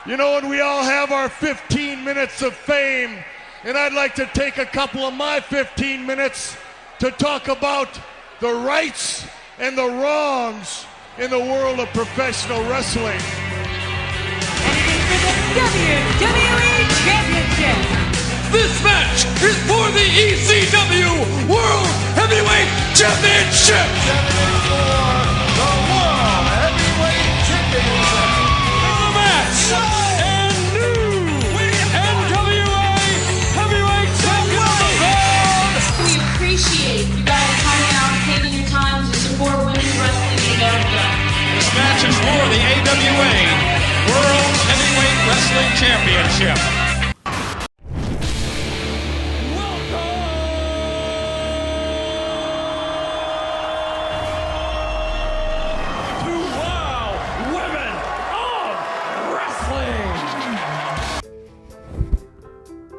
You know, and we all have our 15 minutes of fame, and I'd like to take a couple of my 15 minutes to talk about the rights and the wrongs in the world of professional wrestling. And it is for the WWE Championship. This match is for the ECW World Heavyweight Championship. For the World Heavyweight Championship. The match and new NWA Heavyweight Champion. We appreciate you guys coming out and taking your time to support women's wrestling in America. This match is for the AWA World Heavyweight Wrestling Championship.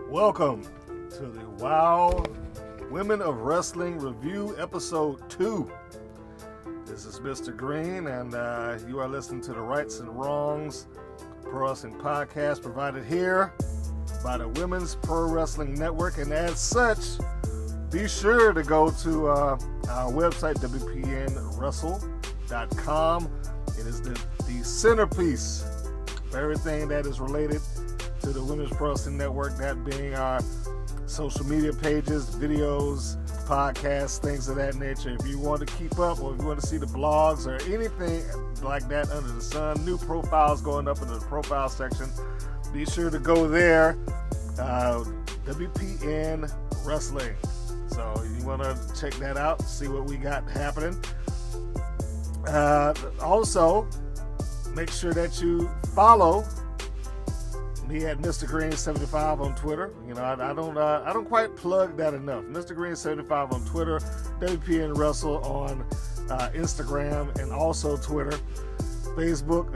Welcome to the WOW Women of Wrestling Review Episode 2. This is Mr. Green, and you are listening to the Rights and Wrongs Pro Wrestling Podcast provided here by the Women's Pro Wrestling Network. And as such, be sure to go to our website, WPNWrestle.com. It is the centerpiece of everything that is related to the Women's Pro Wrestling Network, that being our social media pages, videos, podcasts, things of that nature. If you want to keep up, or if you want to see the blogs or anything like that under the sun, new profiles going up into the profile section, be sure to go there. WPN Wrestling. So you want to check that out, see what we got happening. Also, make sure that you follow me at Mr. Green75 on Twitter. You know, I don't quite plug that enough. Mr. Green75 on Twitter, WPN Wrestle on Instagram, and also Twitter, Facebook.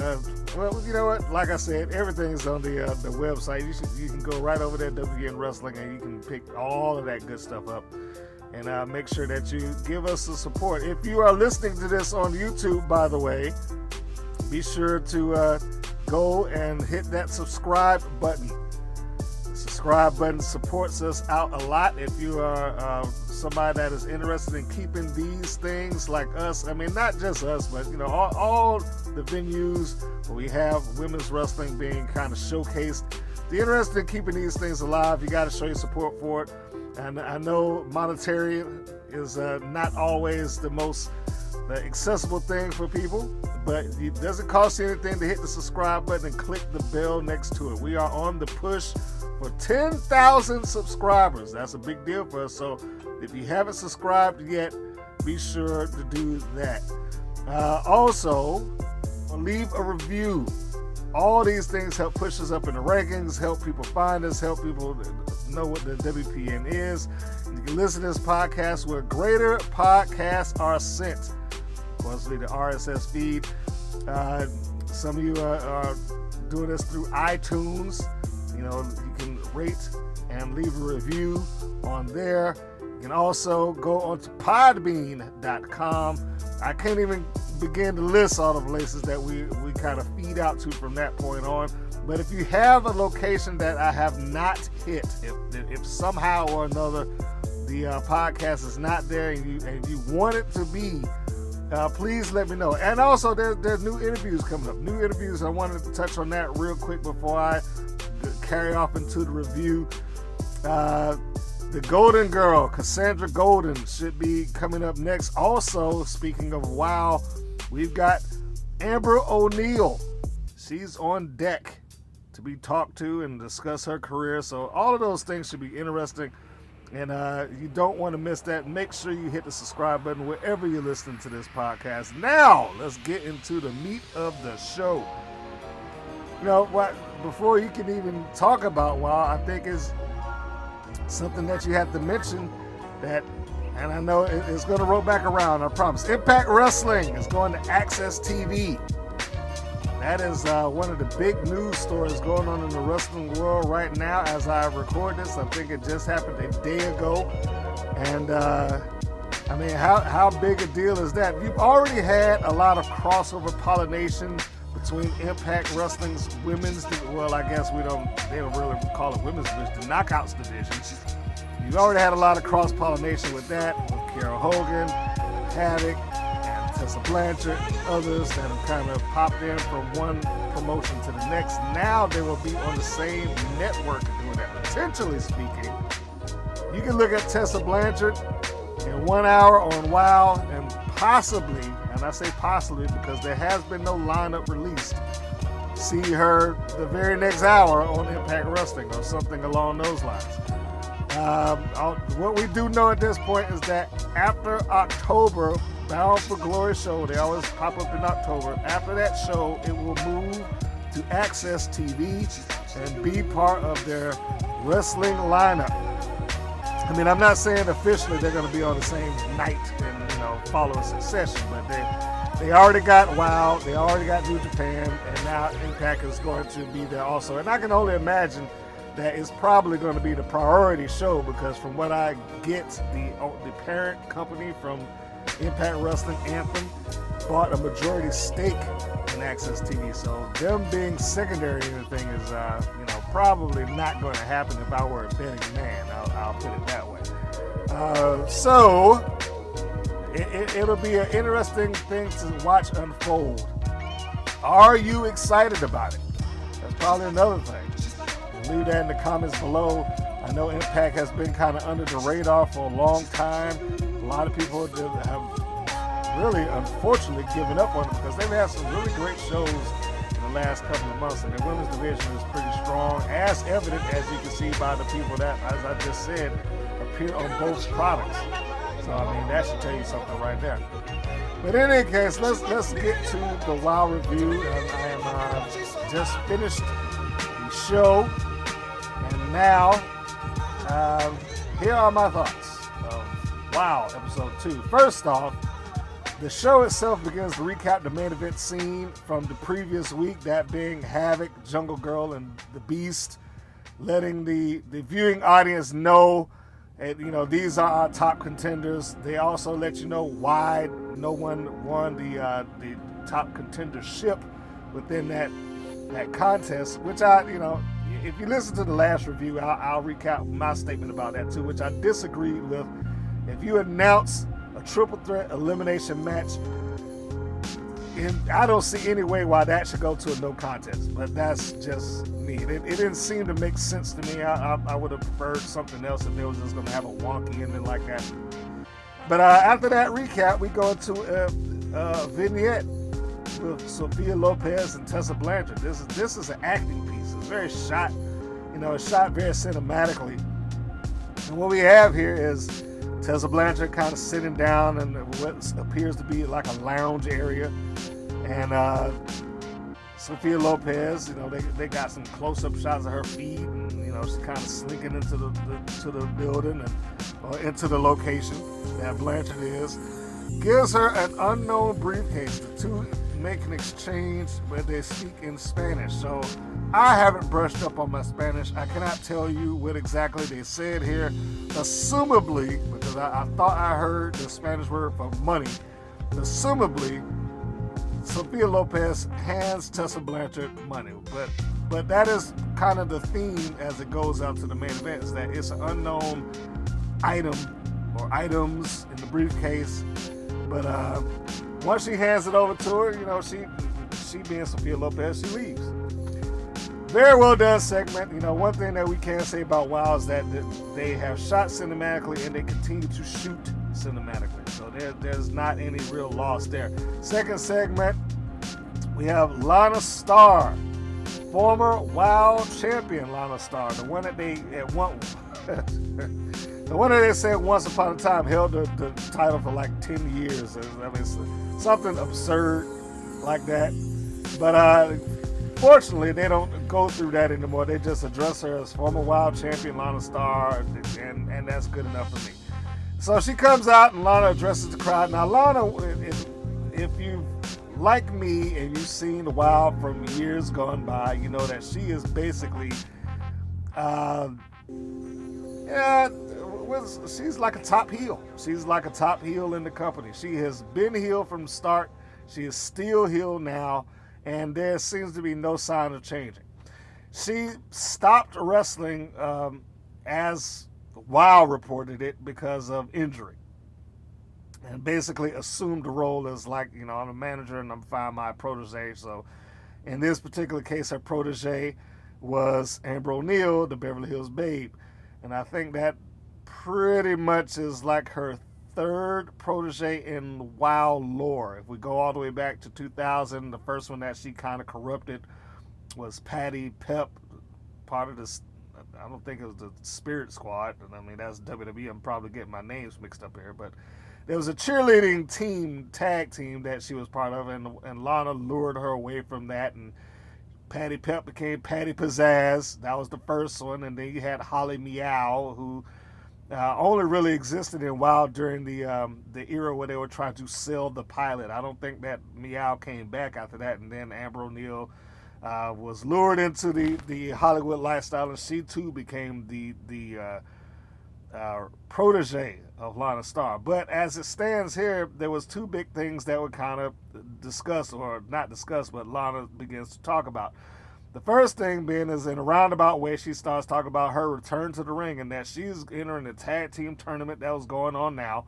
Well, you know what? Like I said, everything's on the website. You can go right over there, WPN Wrestling, and you can pick all of that good stuff up. And make sure that you give us the support. If you are listening to this on YouTube, by the way, be sure to go and hit that subscribe button. The subscribe button supports us out a lot. If you are somebody that is interested in keeping these things like us, I mean, not just us, but you know, all the venues where we have women's wrestling being kind of showcased. If you're interested in keeping these things alive, you got to show your support for it. And I know monetary is not always the most accessible thing for people, but it doesn't cost you anything to hit the subscribe button and click the bell next to it. We are on the push for 10,000 subscribers. That's a big deal for us. So if you haven't subscribed yet, be sure to do that. Also, leave a review. All these things help push us up in the rankings, help people find us, help people know what the WPN is. You can listen to this podcast where greater podcasts are sent. Of course, the RSS feed. Some of you are doing this through iTunes. You know, you can rate and leave a review on there. You can also go onto podbean.com. I can't even begin to list all the places that we kind of feed out to from that point on. But if you have a location that I have not hit, if somehow or another the podcast is not there and you want it to be, please let me know. And also, there's new interviews coming up. New interviews. I wanted to touch on that real quick before I carry off into the review. The Golden Girl, Cassandra Golden, should be coming up next. Also, speaking of WOW, we've got Amber O'Neal. She's on deck to be talked to and discuss her career. So all of those things should be interesting. And you don't want to miss that. Make sure you hit the subscribe button wherever you're listening to this podcast. Now, let's get into the meat of the show. You know, what? Before you can even talk about WOW, I think is something that you have to mention that, and I know it's going to roll back around, I promise. Impact Wrestling is going to AXS-TV. That is one of the big news stories going on in the wrestling world right now as I record this. I think it just happened a day ago. And, I mean, how big a deal is that? You've already had a lot of crossover pollination between Impact Wrestling's women's, well, I guess they don't really call it women's division, the Knockouts division. You've already had a lot of cross-pollination with that, with Carol Hogan, Havoc, and Tessa Blanchard, and others that have kind of popped in from one promotion to the next. Now they will be on the same network doing that. Potentially speaking, you can look at Tessa Blanchard in 1 hour on WOW, and possibly, and I say possibly because there has been no lineup released, see her the very next hour on Impact Wrestling or something along those lines. What we do know at this point is that after October, Bound for Glory show, they always pop up in October. After that show, it will move to AXS-TV and be part of their wrestling lineup. I mean, I'm not saying officially they're going to be on the same night and follow a succession, but they already got WOW, they already got New Japan, and now Impact is going to be there also. And I can only imagine that it's probably going to be the priority show, because from what I get, the parent company from Impact Wrestling, Anthem, bought a majority stake in AXS-TV. So them being secondary or anything is, probably not going to happen if I were a betting man. I'll put it that way. So it'll be an interesting thing to watch unfold. Are you excited about it? That's probably another thing. Leave that in the comments below. I know Impact has been kind of under the radar for a long time. A lot of people have really, unfortunately, given up on it because they've had some really great shows in the last couple of months, and the women's division is pretty strong, as evident as you can see by the people that, as I just said, appear on both products. So I mean, that should tell you something right there. But in any case, let's get to the WOW review. And I am just finished the show, and now here are my thoughts of WOW episode 2. First off, the show itself begins to recap the main event scene from the previous week, that being Havoc, Jungle Girl, and the Beast, letting the viewing audience know, and these are our top contenders. They also let you know why no one won the top contendership within that contest, which if you listen to the last review, I'll recap my statement about that too, which I disagreed with. If you announce a triple threat elimination match, and I don't see any way why that should go to a no contest, but that's just me. It didn't seem to make sense to me. I would have preferred something else if they was just going to have a wonky ending like that. But after that recap, we go into a vignette with Sophia Lopez and Tessa Blanchard. This is an acting piece. It's very shot, it's shot very cinematically. And what we have here is Tessa Blanchard kind of sitting down in what appears to be like a lounge area, and Sophia Lopez, they got some close-up shots of her feet, and she's kind of slinking into the building or into the location that Blanchard is. Gives her an unknown briefcase. The two make an exchange where they speak in Spanish. So I haven't brushed up on my Spanish. I cannot tell you what exactly they said here. Assumably, because I thought I heard the Spanish word for money, assumably Sophia Lopez hands Tessa Blanchard money. But that is kind of the theme as it goes out to the main event, is that it's an unknown item or items in the briefcase. But once she hands it over to her, she being Sophia Lopez, she leaves. Very well done segment. One thing that we can say about WOW is that they have shot cinematically and they continue to shoot cinematically. So there's not any real loss there. Second segment, we have Lana Starr, former WOW champion Lana Starr, the one that they the one that they said once upon a time held the title for like 10 years. I mean, something absurd like that. But fortunately, they don't go through that anymore. They just address her as former WOW champion Lana Starr, and that's good enough for me. So she comes out, and Lana addresses the crowd. Now, Lana, if you like me and you've seen the WOW from years gone by, you know that she is basically, she's like a top heel. She's like a top heel in the company. She has been heel from the start. She is still heel now. and there seems to be no sign of changing. She stopped wrestling, as WoW reported it, because of injury, and basically assumed the role as like, you know, I'm a manager and I'm finding my protege. So in this particular case, her protege was Amber O'Neal, the Beverly Hills Babe, and I think that pretty much is like her third protege in WoW lore. If we go all the way back to 2000, the first one that she kind of corrupted was Patty Pep, part of this, I don't think it was the Spirit Squad. I mean, that's WWE. I'm probably getting my names mixed up here, but there was a cheerleading team, tag team that she was part of, and Lana lured her away from that, and Patty Pep became Patty Pizzazz. That was the first one, and then you had Holly Meow, who only really existed in WoW during the era where they were trying to sell the pilot. I don't think that Meow came back after that, and then Amber O'Neal was lured into the Hollywood lifestyle, and she too became the protege of Lana Starr. But as it stands here, there was two big things that were kind of discussed, or not discussed, but Lana begins to talk about. The first thing being is in a roundabout way, she starts talking about her return to the ring and that she's entering a tag team tournament that was going on now.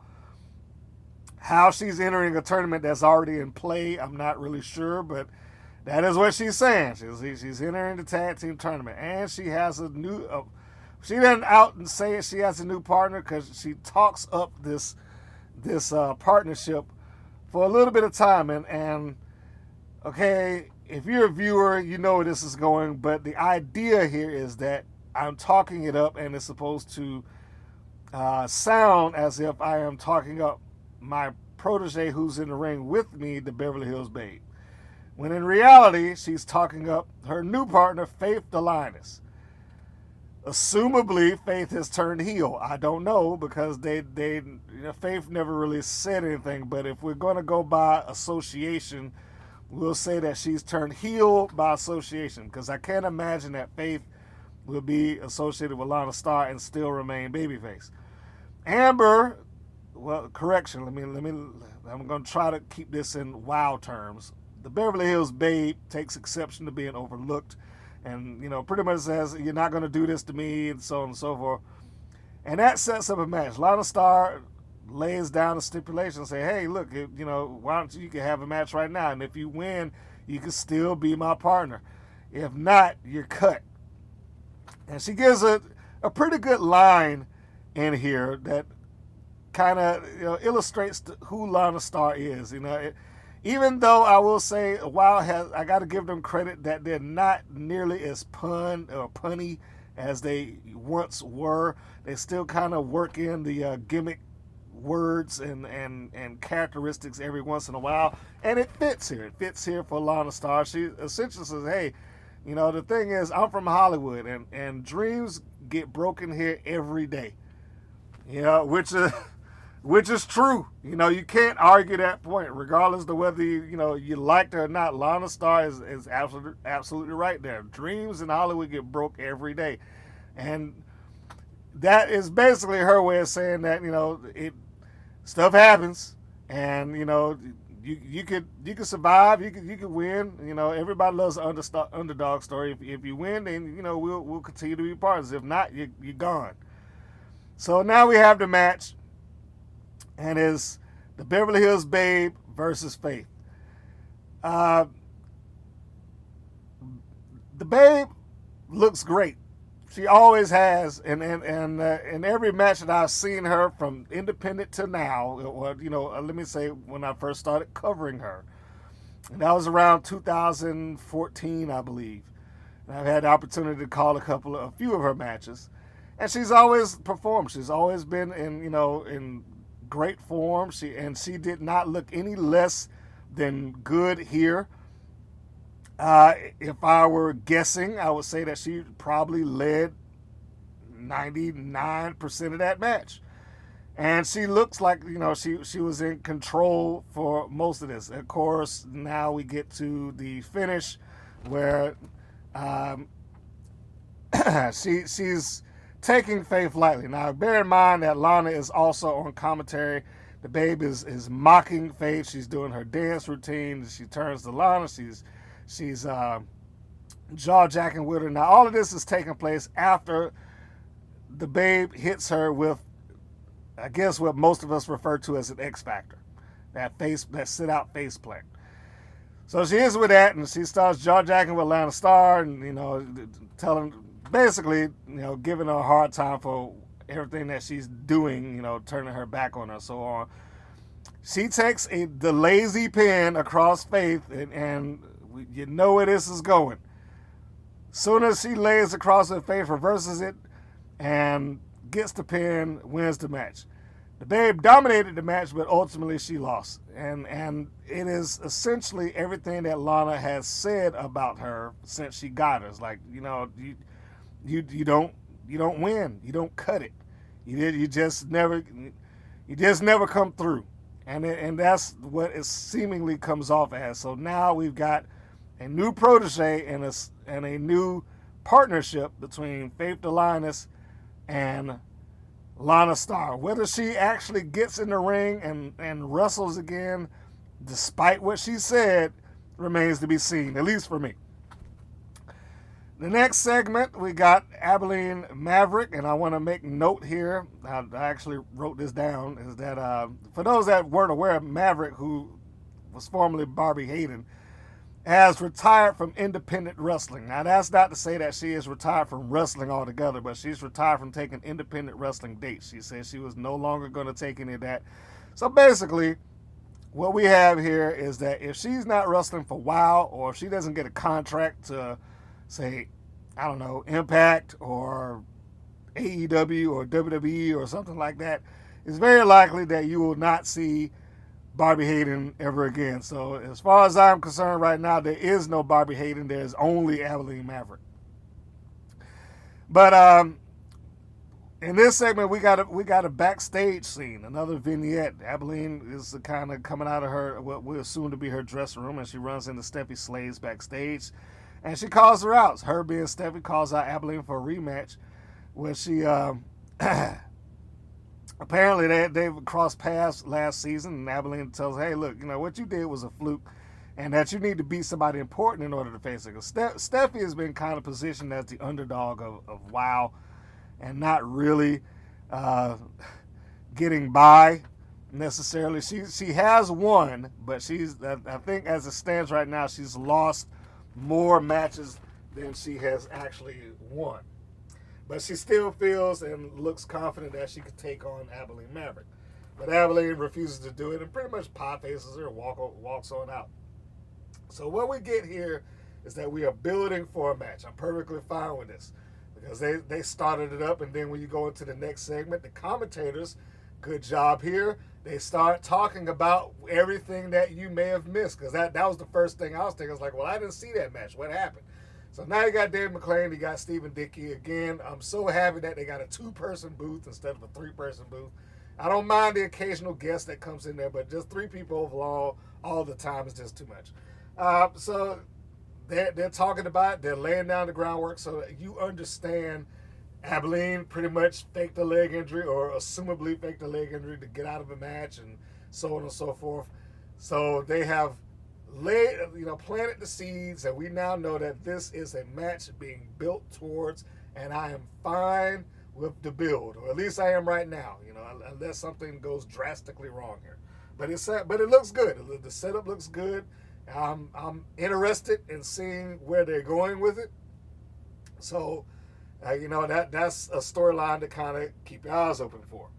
How she's entering a tournament that's already in play, I'm not really sure, but that is what she's saying. She's entering the tag team tournament, and she has a new. She didn't out and say it. She has a new partner because she talks up this partnership for a little bit of time. And okay, if you're a viewer, you know where this is going. But the idea here is that I'm talking it up, and it's supposed to sound as if I am talking up my protege who's in the ring with me, the Beverly Hills Babe. When in reality, she's talking up her new partner, Faith the Lioness. Assumably, Faith has turned heel. I don't know, because Faith never really said anything. But if we're going to go by association, we'll say that she's turned heel by association, because I can't imagine that Faith will be associated with Lana Starr and still remain babyface. Amber, well, correction. I'm going to try to keep this in WoW terms. The Beverly Hills Babe takes exception to being overlooked, and, you know, pretty much says, you're not going to do this to me, and so on and so forth. And that sets up a match. Lana Starr lays down a stipulation and say, hey, look, you know, why don't you can have a match right now, and if you win, you can still be my partner. If not, you're cut. And she gives a pretty good line in here that kind of, you know, illustrates who Lana Starr is. You know, even though I will say WoW I got to give them credit that they're not nearly as punny as they once were. They still kind of work in the gimmick words and characteristics every once in a while, and it fits here. It fits here for Lana Starr. She essentially says, hey, you know, the thing is, I'm from Hollywood, and dreams get broken here every day. You know, which is true. You know, you can't argue that point, regardless of whether you liked her or not. Lana Starr is absolutely right there. Dreams in Hollywood get broke every day, and that is basically her way of saying that, you know, stuff happens, and, you know, you could survive, you could win. You know, everybody loves an underdog story. If you win, then, you know, we'll continue to be partners. If not, you're gone. So now we have the match. And is the Beverly Hills Babe versus Faith. The Babe looks great. She always has, and in every match that I've seen her from independent to now, or, you know, let me say when I first started covering her, and that was around 2014, I believe. And I've had the opportunity to call a few of her matches, and she's always performed. She's always been in great form. She did not look any less than good here. If I were guessing, I would say that she probably led 99% of that match. And she looks like, you know, she was in control for most of this. Of course, now we get to the finish where she's taking Faith lightly. Now, bear in mind that Lana is also on commentary. The Babe is mocking Faith. She's doing her dance routine. She turns to Lana. She's She's jaw-jacking with her. Now, all of this is taking place after the Babe hits her with, I guess, what most of us refer to as an X Factor, that sit-out face plant. So she is with that, and she starts jaw-jacking with Lana Star, and basically, giving her a hard time for everything that she's doing, turning her back on her, so on. She takes the lazy pin across Faith, and you know where this is going. Soon as she lays across her, Faith reverses it and gets the pin, wins the match. The Babe dominated the match, but ultimately she lost. And it is essentially everything that Lana has said about her since she got her. It's like, you don't win. You don't cut it. You just never come through. And that's what it seemingly comes off as. So now we've got a new protege and a new partnership between Faith the Lioness and Lana Star. Whether she actually gets in the ring and wrestles again, despite what she said, remains to be seen, at least for me. The next segment, we got Abilene Maverick, and I want to make note here, I actually wrote this down, is that for those that weren't aware, Maverick, who was formerly Barbie Hayden, has retired from independent wrestling. Now, that's not to say that she is retired from wrestling altogether, but she's retired from taking independent wrestling dates. She said she was no longer going to take any of that. So basically, what we have here is that if she's not wrestling for a while, or if she doesn't get a contract to, say, I don't know, Impact or AEW or WWE or something like that, it's very likely that you will not see Barbie Hayden ever again. So as far as I'm concerned right now, there is no Barbie Hayden. There's only Abilene Maverick. But in this segment, we got a backstage scene, another vignette. Abilene is kind of coming out of her, what we assume to be her dressing room, and she runs into Stephy Slays backstage. And she calls her out. Her being Stephy calls out Abilene for a rematch, where she apparently they've crossed paths last season, and Abilene tells her, hey, look, what you did was a fluke, and that you need to beat somebody important in order to face her. Stephy has been kind of positioned as the underdog of WoW, and not really getting by necessarily. She has won, but I think as it stands right now, she's lost more matches than she has actually won. But she still feels and looks confident that she could take on Abilene Maverick. But Abilene refuses to do it and pretty much pie faces her and walks on out. So what we get here is that we are building for a match. I'm perfectly fine with this because they started it up, and then when you go into the next segment, the commentators, good job here, they start talking about everything that you may have missed, because that was the first thing I was thinking. I was like, well, I didn't see that match. What happened? So now you got Dave McClain, you got Stephen Dickey. Again, I'm so happy that they got a 2-person booth instead of a 3-person booth. I don't mind the occasional guest that comes in there, but just 3 people overall all the time is just too much. So they're talking about it. They're laying down the groundwork so that you understand Abilene pretty much faked a leg injury, or assumably faked a leg injury to get out of a match, and so on and so forth. So they have planted the seeds, and we now know that this is a match being built towards, and I am fine with the build, or at least I am right now, unless something goes drastically wrong here. But it looks good. The setup looks good. I'm interested in seeing where they're going with it. So, that's a storyline to kind of keep your eyes open for.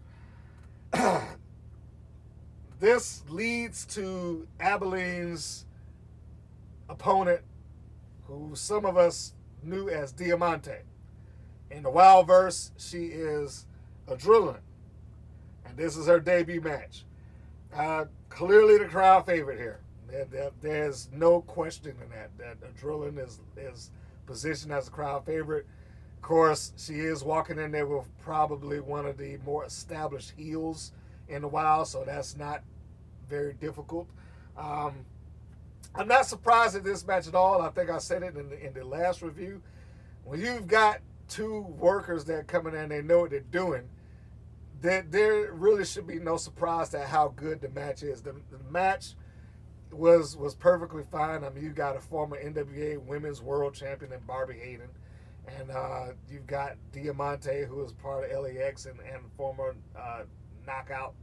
This leads to Abilene's opponent, who some of us knew as Diamante. In the Wildverse, she is Adrenaline, and this is her debut match. Clearly the crowd favorite here. There's no question in that Adrenaline is positioned as a crowd favorite. Of course, she is walking in there with probably one of the more established heels in the Wild, so that's not very difficult. I'm not surprised at this match at all. I think I said it in the last review. When you've got 2 workers that come in there and they know what they're doing, there really should be no surprise at how good the match is. The match was perfectly fine. I mean, you got a former NWA Women's World Champion in Barbie Hayden, and you've got Diamante, who is part of LAX and former Knockout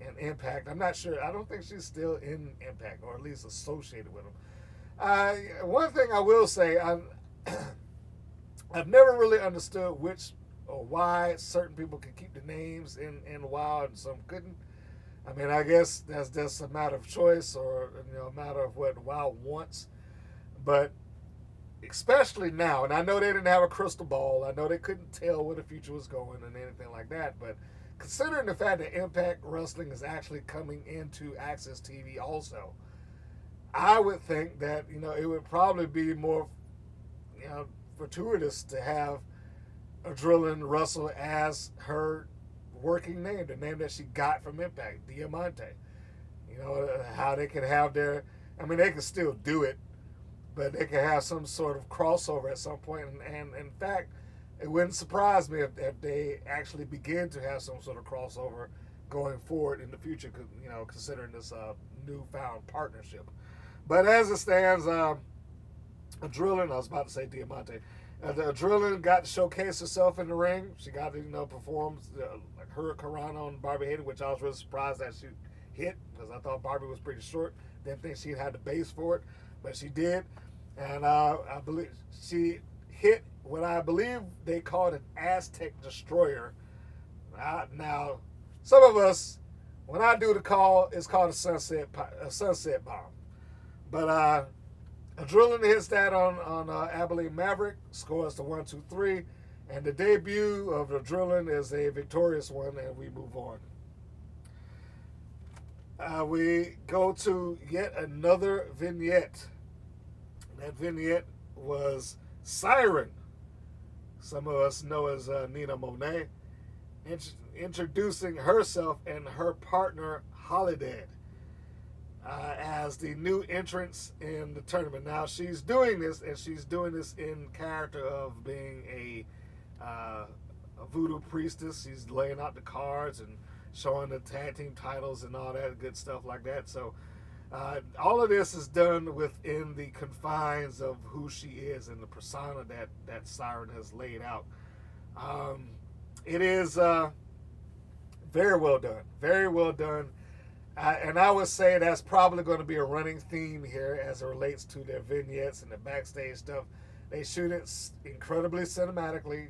and Impact. I'm not sure. I don't think she's still in Impact, or at least associated with them. One thing I will say, I've never really understood which or why certain people can keep the names in WoW and some couldn't. I mean, I guess that's just a matter of choice, or a matter of what WoW wants. But especially now, and I know they didn't have a crystal ball. I know they couldn't tell where the future was going and anything like that. But considering the fact that Impact Wrestling is actually coming into AXS-TV also, I would think that it would probably be more fortuitous to have Adrenaline Russell as her working name, the name that she got from Impact, Diamante. How they could have their, I mean, they could still do it, but they could have some sort of crossover at some point. And in fact, it wouldn't surprise me if they actually begin to have some sort of crossover going forward in the future, considering this newfound partnership. But as it stands, Adrenaline, I was about to say Diamante, the Adrenaline got to showcase herself in the ring. She got to perform like Hurricane on Barbie Hayden, which I was really surprised that she hit, because I thought Barbie was pretty short. Didn't think she had the base for it, but she did. And I believe she hit what I believe they called an Aztec Destroyer. Now, some of us, when I do the call, it's called a sunset bomb. But Adrenaline hits that on Abilene Maverick, scores the 1-2-3, and the debut of Adrenaline is a victorious one, and we move on. We go to yet another vignette. That vignette was Siren, some of us know as Nina Monet, introducing herself and her partner Holidead as the new entrants in the tournament. Now she's doing this, and she's doing this in character of being a voodoo priestess. She's laying out the cards and showing the tag team titles and all that good stuff like that. So all of this is done within the confines of who she is and the persona that Siren has laid out. It is very well done. Very well done. And I would say that's probably going to be a running theme here as it relates to their vignettes and the backstage stuff. They shoot it incredibly cinematically.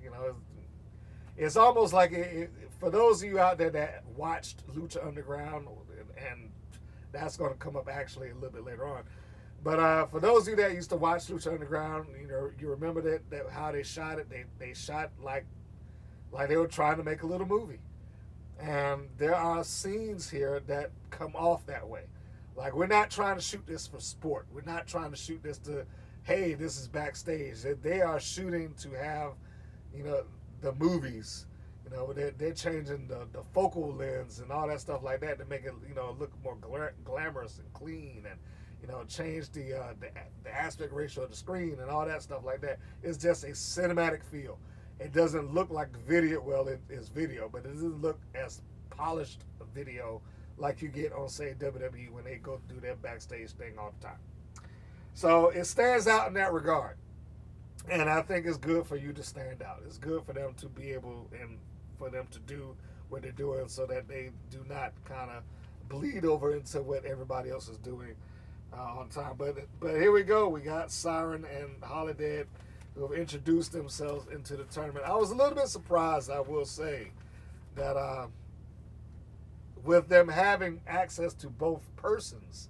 It's almost like for those of you out there that watched Lucha Underground, and that's going to come up actually a little bit later on. But for those of you that used to watch Lucha Underground, you remember that how they shot it. They shot like they were trying to make a little movie. And there are scenes here that come off that way. Like, we're not trying to shoot this for sport. We're not trying to shoot this to, hey, this is backstage. They are shooting to have, the movies. They're changing the focal lens and all that stuff like that to make it, look more glamorous and clean, and, change the aspect ratio of the screen and all that stuff like that. It's just a cinematic feel. It doesn't look like video. Well, it is video, but it doesn't look as polished a video like you get on, say, WWE when they go do their backstage thing all the time. So it stands out in that regard. And I think it's good for you to stand out. It's good for them to be able, and for them to do what they're doing, so that they do not kind of bleed over into what everybody else is doing on time. But here we go. We got Siren and Holidead, who have introduced themselves into the tournament. I was a little bit surprised, I will say, that with them having access to both persons,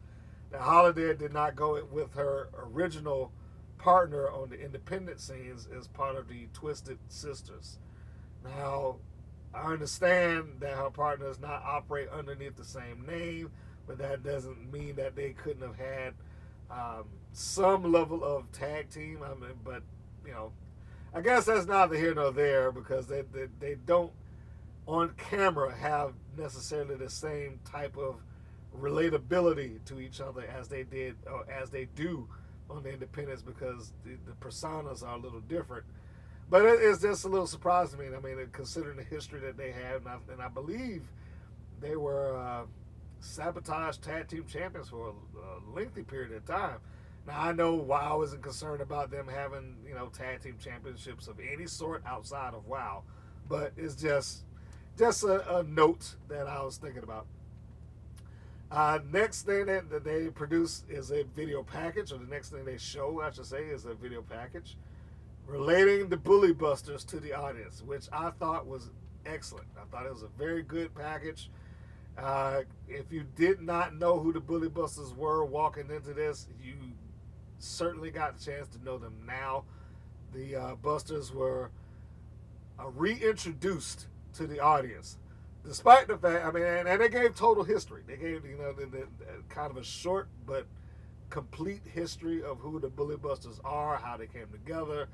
that Holiday did not go with her original partner on the independent scenes as part of the Twisted Sisters. Now, I understand that her partner does not operate underneath the same name, but that doesn't mean that they couldn't have had some level of tag team. I mean, but I guess that's neither here nor there, because they don't on camera have necessarily the same type of relatability to each other as they did, or as they do on the independents, because the personas are a little different. But it's just a little surprising to me. I mean, considering the history that they have, and I believe they were Sabotage Tag Team Champions for a lengthy period of time. Now, I know WoW isn't concerned about them having, Tag Team Championships of any sort outside of WoW, but it's just a note that I was thinking about. Next thing that they produce is a video package, or the next thing they show, I should say, is a video package relating the Bully Busters to the audience, which I thought was excellent. I thought it was a very good package. If you did not know who the Bully Busters were walking into this, you certainly got the chance to know them now. The Busters were reintroduced to the audience, despite the fact, and they gave total history. They gave, the kind of a short but complete history of who the Bully Busters are, how they came together,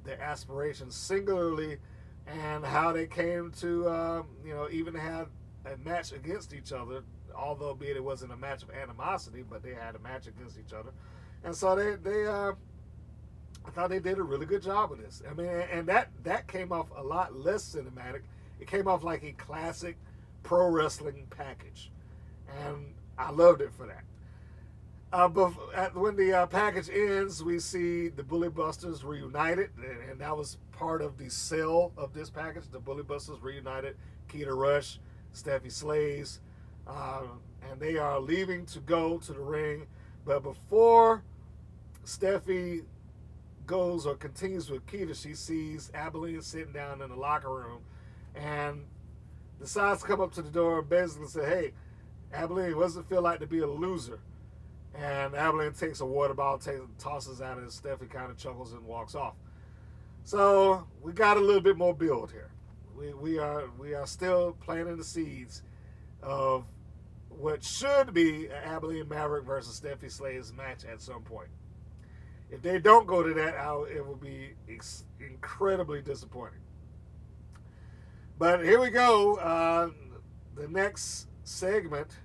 their aspirations singularly, and how they came to, even have a match against each other, although be it wasn't a match of animosity, but they had a match against each other. And so I thought they did a really good job with this. And that came off a lot less cinematic. It came off like a classic pro wrestling package, and I loved it for that. But when the package ends, we see the Bully Busters reunited, and that was part of the sell of this package. The Bully Busters reunited, Keta Rush, Stephy Slays, and they are leaving to go to the ring. But before Stephy goes or continues with Keta, she sees Abilene sitting down in the locker room and decides to come up to the door and basically say, "Hey, Abilene, what does it feel like to be a loser?" And Abilene takes a water bottle, tosses it at her, and Stephy kind of chuckles and walks off. So we got a little bit more build here. We are still planting the seeds of what should be an Abilene Maverick versus Stephy Slays match at some point. If they don't go to that, it will be incredibly disappointing. But here we go. The next segment,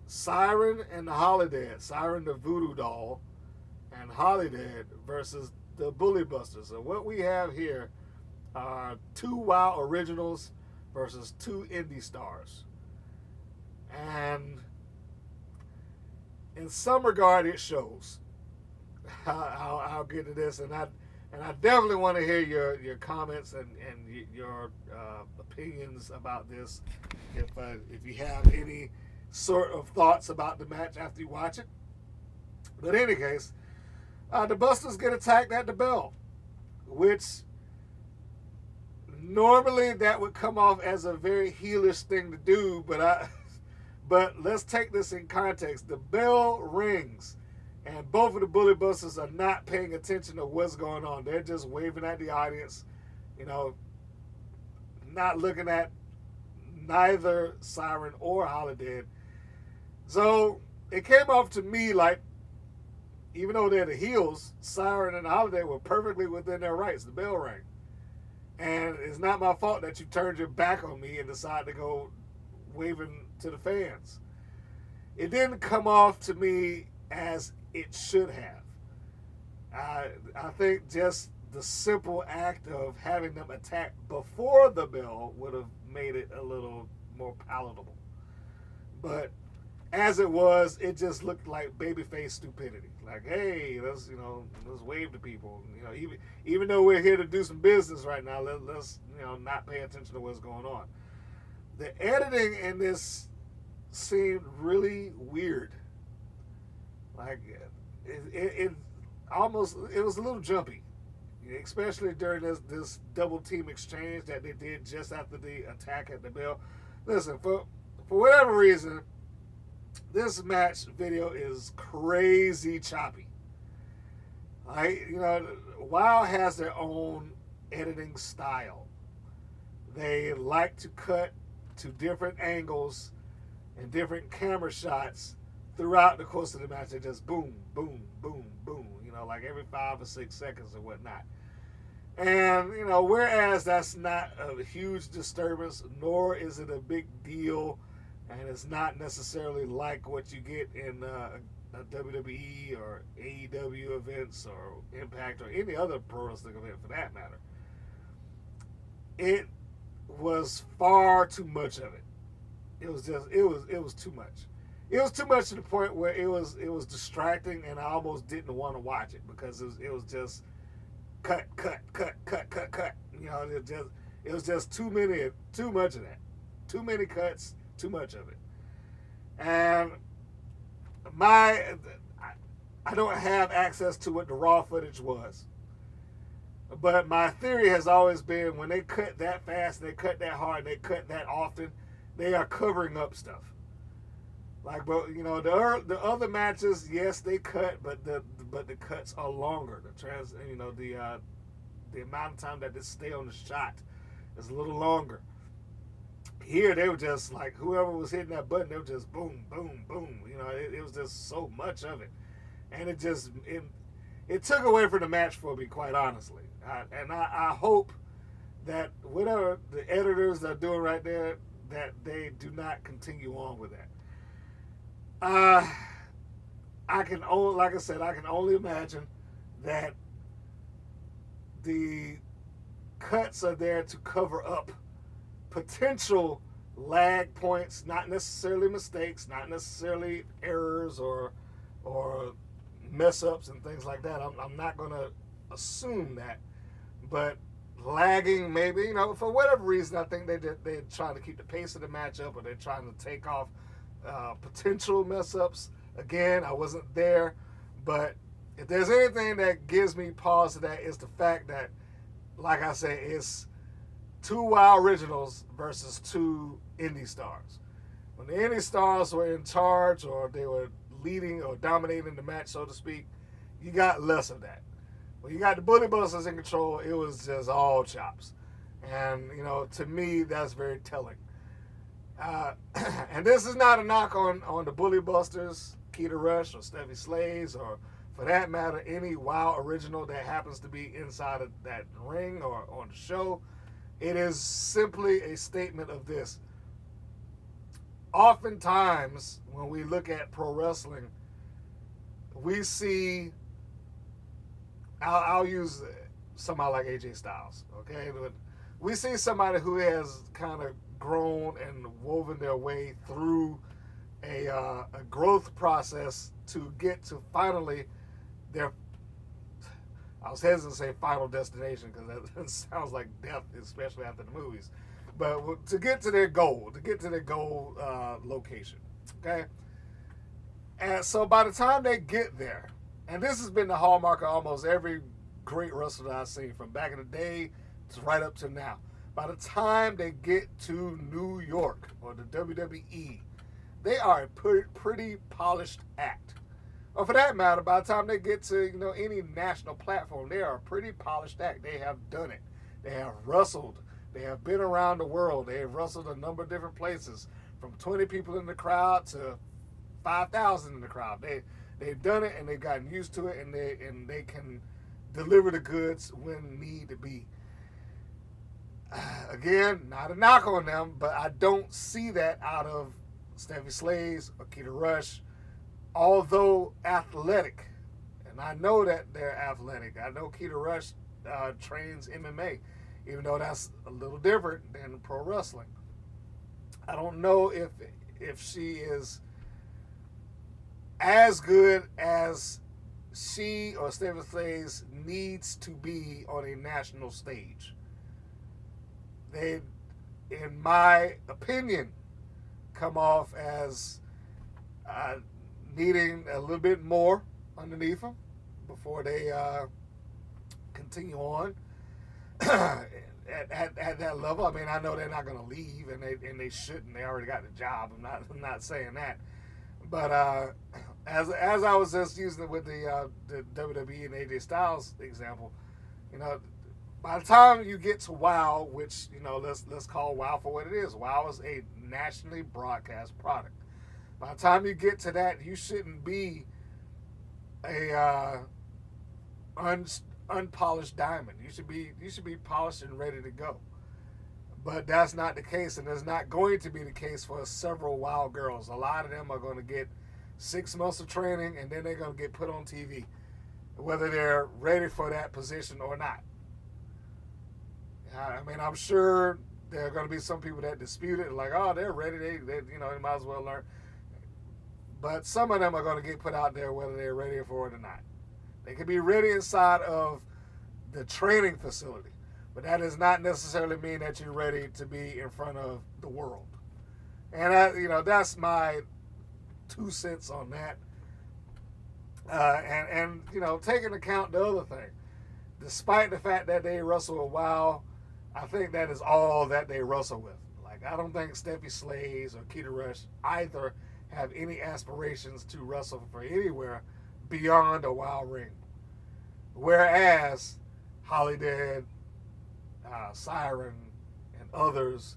Siren and the Holidead. Siren, the Voodoo doll, and Holidead versus the Bully Busters. So what we have here are 2 WoW originals versus 2 indie stars. And in some regard, it shows. I'll get to this, and I definitely want to hear your comments and your opinions about this. If you have any sort of thoughts about the match after you watch it. But in any case, the Busters get attacked at the bell, which normally that would come off as a very heelish thing to do, but let's take this in context. The bell rings, and both of the Bully Busters are not paying attention to what's going on. They're just waving at the audience, not looking at neither Siren or Holidead. So it came off to me like, even though they're the heels, Siren and Holidead were perfectly within their rights. The bell rang. And it's not my fault that you turned your back on me and decided to go waving to the fans. It didn't come off to me as it should have. I think just the simple act of having them attack before the bell would have made it a little more palatable. But as it was, it just looked like babyface stupidity. Like, hey, let's wave to people. Even though we're here to do some business right now, let's not pay attention to what's going on. The editing in this seemed really weird. Like it was a little jumpy, especially during this double team exchange that they did just after the attack at the bell. Listen, for whatever reason, this match video is crazy choppy. WoW has their own editing style. They like to cut to different angles and different camera shots throughout the course of the match. They just boom, boom, boom, boom, like every 5 or 6 seconds or whatnot. And, whereas that's not a huge disturbance, nor is it a big deal, and it's not necessarily like what you get in a WWE or AEW events or Impact or any other pro wrestling event for that matter. It was far too much of it. it was too much. It was too much to the point where it was distracting, and I almost didn't want to watch it because it was just cut. You know, it was just too much of that. Too many cuts, too much of it. And I don't have access to what the raw footage was. But my theory has always been when they cut that fast, they cut that hard, and they cut that often, they are covering up stuff. Like, but you know, the other matches, yes, they cut, but the cuts are longer. The amount of time that they stay on the shot is a little longer. Here they were just like whoever was hitting that button, they were just boom, boom, boom. You know, it was just so much of it, and it took away from the match for me, quite honestly. I hope that whatever the editors are doing right there, that they do not continue on with that. I can only imagine that the cuts are there to cover up potential lag points, not necessarily mistakes, not necessarily errors or mess ups and things like that. I'm not going to assume that, but lagging maybe, you know, for whatever reason. I think they're trying to keep the pace of the match up, or they're trying to take off potential mess ups. Again, I wasn't there, but if there's anything that gives me pause to that, is the fact that, like I said, it's 2 WoW originals versus 2 indie stars. When the indie stars were in charge, or they were leading or dominating the match, so to speak, you got less of that. When you got the Bully Busters in control, it was just all chops. And, you know, to me, that's very telling. And this is not a knock on the Bully Busters, Keta Rush, or Stephy Slays, or for that matter, any WoW original that happens to be inside of that ring or on the show. It is simply a statement of this. Oftentimes, when we look at pro wrestling, we see, I'll use somebody like AJ Styles, okay? But we see somebody who has kind of grown and woven their way through a growth process to get to finally their, I was hesitant to say final destination because that sounds like death, especially after the movies. But to get to their goal, location, okay? And so by the time they get there, and this has been the hallmark of almost every great wrestler that I've seen from back in the day to right up to now. By the time they get to New York or the WWE, they are a pretty polished act. Or for that matter, by the time they get to, you know, any national platform, they are a pretty polished act. They have done it. They have wrestled. They have been around the world. They have wrestled a number of different places, from 20 people in the crowd to 5,000 in the crowd. They've done it, and they've gotten used to it, and they can deliver the goods when need to be. Again, not a knock on them, but I don't see that out of Stephy Slays or Keta Rush, although athletic. And I know that they're athletic. I know Keta Rush trains MMA, even though that's a little different than pro wrestling. I don't know if she is as good as she or Stephy Slays needs to be on a national stage. They, in my opinion, come off as needing a little bit more underneath them before they continue on at that level. I mean, I know they're not going to leave, and they shouldn't. They already got the job. I'm not saying that, but as I was just using it with the WWE and AJ Styles example, you know, by the time you get to WoW, which, you know, let's call WoW for what it is. WoW is a nationally broadcast product. By the time you get to that, you shouldn't be a unpolished diamond. You should be polished and ready to go. But that's not the case, and it's not going to be the case for several WoW girls. A lot of them are going to get 6 months of training, and then they're going to get put on TV, whether they're ready for that position or not. I mean, I'm sure there are going to be some people that dispute it, like, oh, they're ready. They might as well learn. But some of them are going to get put out there whether they're ready for it or not. They can be ready inside of the training facility, but that does not necessarily mean that you're ready to be in front of the world. And that's my 2 cents on that. And taking into account the other thing, despite the fact that they wrestle a while, I think that is all that they wrestle with. Like, I don't think Stephy Slays or Keta Rush either have any aspirations to wrestle for anywhere beyond a wild ring. Whereas Holidead, Siren, and others,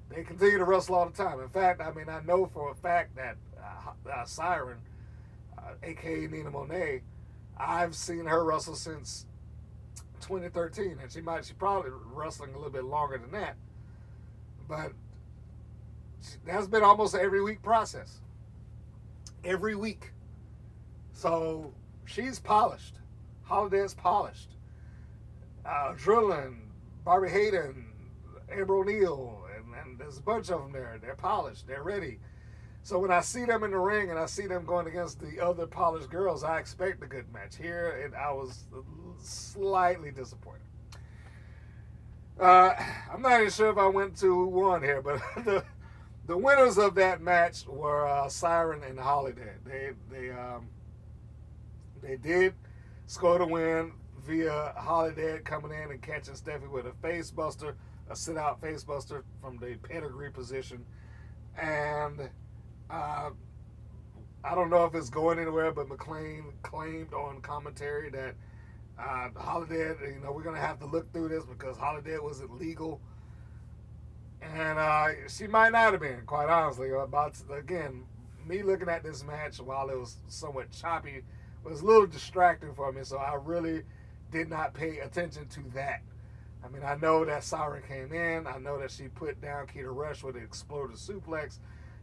they continue to wrestle all the time. In fact, I know for a fact that Siren, a.k.a. Nina Monet, I've seen her wrestle since 2013, and she's probably wrestling a little bit longer than that. But that's been almost an every week process. Every week. So she's polished. Holidead's polished. Drillin, Barbie Hayden, Amber O'Neal, and there's a bunch of them there. They're polished. They're ready. So when I see them in the ring and I see them going against the other polished girls, I expect a good match. Here, and I was slightly disappointed. I'm not even sure if I went to who won here, but the winners of that match were Siren and Holidead. They did score the win via Holidead coming in and catching Stephy with a face buster, a sit-out face buster from the pedigree position. And I don't know if it's going anywhere, but McLean claimed on commentary that Holidead, we're going to have to look through this because Holidead wasn't legal. And she might not have been, quite honestly. Again, me looking at this match while it was somewhat choppy was a little distracting for me, so I really did not pay attention to that. I know that Siren came in. I know that she put down Keta Rush with an exploded suplex.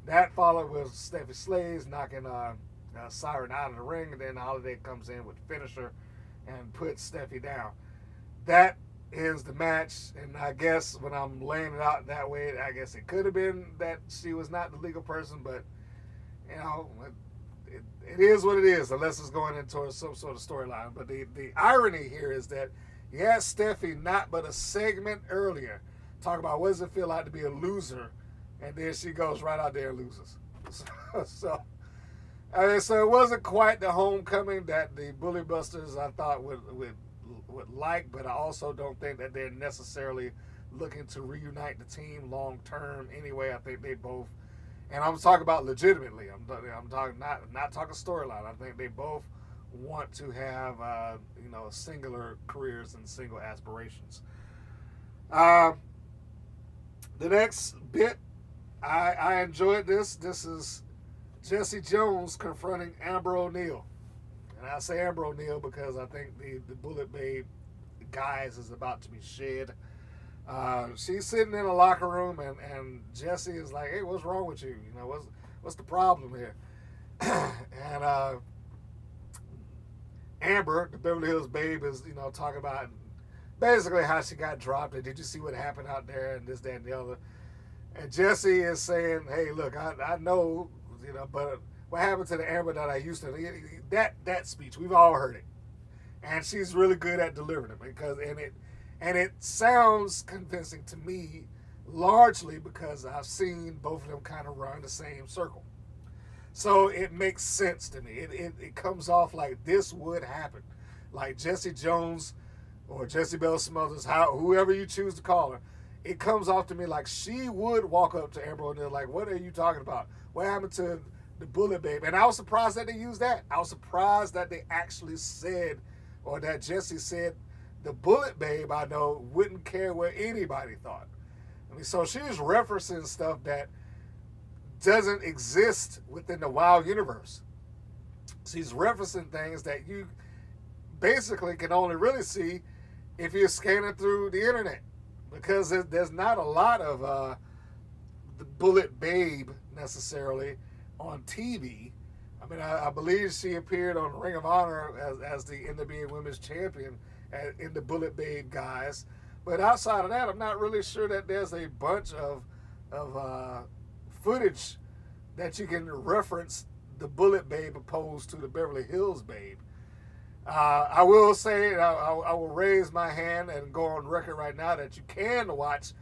That followed with Stephy Slays knocking Siren out of the ring, and then Holiday comes in with finisher and puts Stephy down. That ends the match, and I guess when I'm laying it out that way, I guess it could have been that she was not the legal person, but it is what it is, unless it's going into some sort of storyline. But the irony here is that you had Stephy not but a segment earlier talk about what does it feel like to be a loser, and then she goes right out there and loses. So it wasn't quite the homecoming that the Bully Busters I thought would like, but I also don't think that they're necessarily looking to reunite the team long term anyway. I think they both, and I'm talking about legitimately, I'm talking not talking storyline. I think they both want to have singular careers and single aspirations. The next bit, I enjoyed this. This is Jesse Jones confronting Amber O'Neal. And I say Amber O'Neal because I think the Bullet Babe guise is about to be shed. She's sitting in a locker room, and Jesse is like, hey, what's wrong with you? What's the problem here? And Amber, the Beverly Hills Babe, is, talking about basically how she got dropped, and did you see what happened out there, and this, that, and the other. And Jesse is saying, hey, look, I know, but what happened to the Amber that I used to, that speech, we've all heard it. And she's really good at delivering it and it sounds convincing to me, largely because I've seen both of them kind of run the same circle. So it makes sense to me. It comes off like this would happen. Like Jesse Jones or Jessie Belle Smothers, whoever you choose to call her, it comes off to me like she would walk up to Amber O'Neal like, what are you talking about? What happened to the Bullet Babe? And I was surprised that they used that. I was surprised that they actually said, or that Jesse said, the Bullet Babe, I know, wouldn't care what anybody thought. So she's referencing stuff that doesn't exist within the Wild universe. She's referencing things that you basically can only really see if you're scanning through the internet, because there's not a lot of the Bullet Babe necessarily on TV. I believe she appeared on Ring of Honor as the NWA Women's Champion in the Bullet Babe guys, But outside of that, I'm not really sure that there's a bunch of footage that you can reference the Bullet Babe opposed to the Beverly Hills Babe. I will say, I will raise my hand and go on record right now that you can watch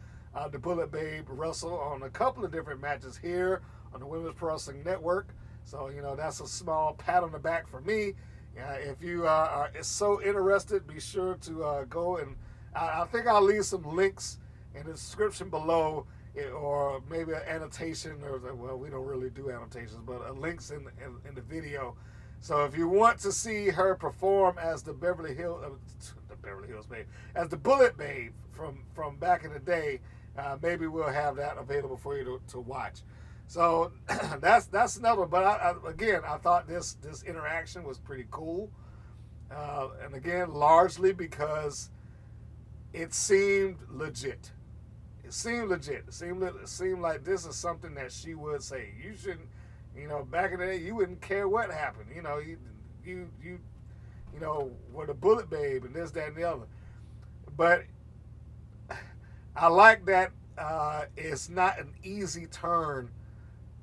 the Bullet Babe wrestle on a couple of different matches here on the Women's Pro Wrestling Network. So, that's a small pat on the back for me. If you are so interested, be sure to go and I think I'll leave some links in the description below, or maybe an annotation, well, we don't really do annotations, but links in the video. So if you want to see her perform as the Beverly Hills Babe, as the Bullet Babe from back in the day, maybe we'll have that available for you to watch. So that's another one. But I thought this interaction was pretty cool, and again, largely because it seemed legit. It seemed legit. It seemed like this is something that she would say. You shouldn't, back in the day, you wouldn't care what happened. You were the Bullet Babe and this, that, and the other. But I like that it's not an easy turn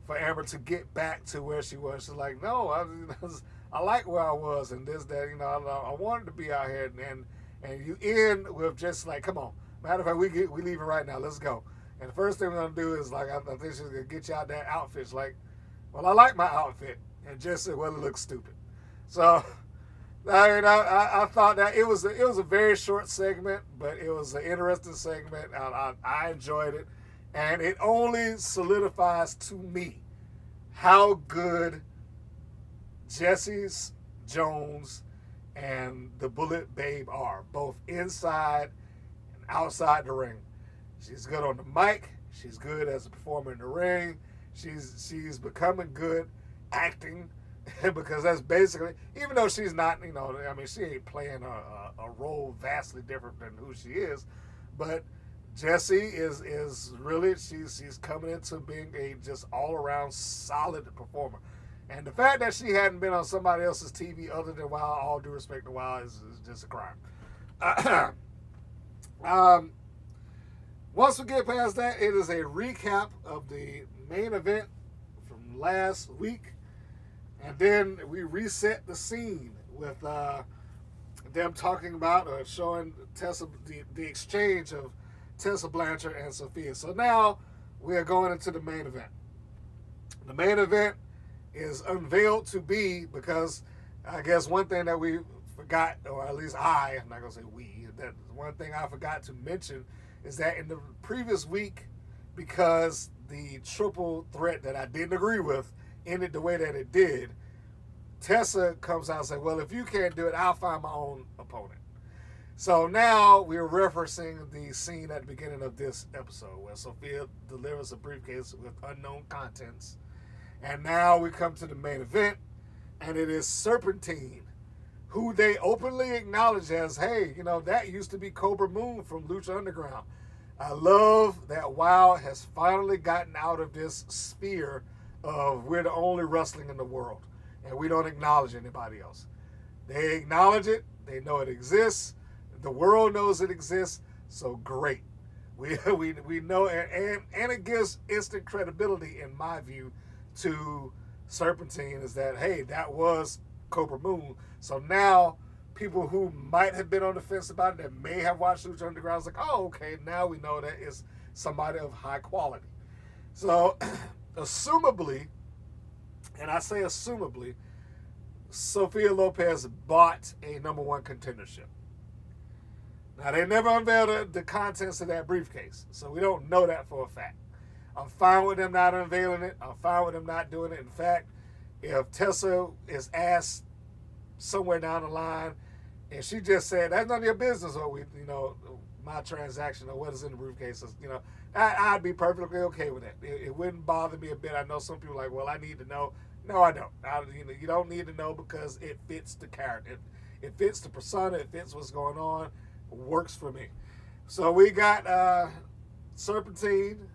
for Amber to get back to where she was. She's like, no, I like where I was and this, that, I wanted to be out here, and you end with just like, come on. Matter of fact, we leaving right now. Let's go. And the first thing we're gonna do is I think she's gonna get you out that outfit. She's like, well, I like my outfit, and just said, well, it looks stupid. So, I thought that it was a very short segment, but it was an interesting segment. I enjoyed it, and it only solidifies to me how good Jesse's Jones and the Bullet Babe are, both inside and outside the ring. She's good on the mic. She's good as a performer in the ring. She's becoming good acting, because that's basically, even though she's not, she ain't playing a role vastly different than who she is, but Jessie is really, she's coming into being a just all-around solid performer. And the fact that she hadn't been on somebody else's TV other than Wild, all due respect to Wild, is just a crime. Once we get past that, it is a recap of the main event from last week. And then we reset the scene with them talking about or showing Tessa, the exchange of Tessa Blanchard and Sophia. So now we are going into the main event. The main event is unveiled to be, because I guess one thing that we forgot, or at least I'm not going to say we, that one thing I forgot to mention is that in the previous week, because the triple threat that I didn't agree with ended the way that it did, Tessa comes out and says, well, if you can't do it, I'll find my own opponent. So now we're referencing the scene at the beginning of this episode where Sophia delivers a briefcase with unknown contents. And now we come to the main event, and it is Serpentine, who they openly acknowledge as, hey, that used to be Cobra Moon from Lucha Underground. I love that Wild has finally gotten out of this sphere of we're the only wrestling in the world, and we don't acknowledge anybody else. They acknowledge it. They know it exists. The world knows it exists, so great. We know, and it gives instant credibility, in my view, to Serpentine, is that, hey, that was Cobra Moon. So now people who might have been on the fence about it, that may have watched Lucha Underground, is like, oh, okay, now we know that it's somebody of high quality. So assumably, and I say assumably, Sophia Lopez bought a #1 contendership. Now, they never unveiled the contents of that briefcase, so we don't know that for a fact. I'm fine with them not unveiling it. I'm fine with them not doing it. In fact, if Tessa is asked somewhere down the line, and she just said, that's none of your business, or my transaction, or what is in the briefcase, I'd be perfectly okay with that. It wouldn't bother me a bit. I know some people are like, well, I need to know. No, I don't. You don't need to know, because it fits the character. It fits the persona. It fits what's going on. It works for me. So we got Serpentine,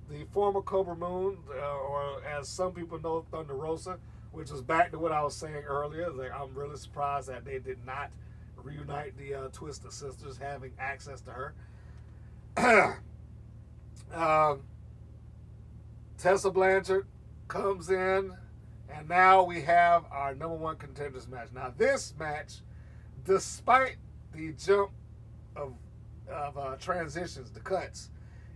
the former Cobra Moon, or as some people know, Thunder Rosa, which was back to what I was saying earlier. Like, I'm really surprised that they did not reunite the Twisted Sisters, having access to her. Tessa Blanchard comes in, and now we have our number one contenders match. Now this match, despite the jump of transitions, the cuts,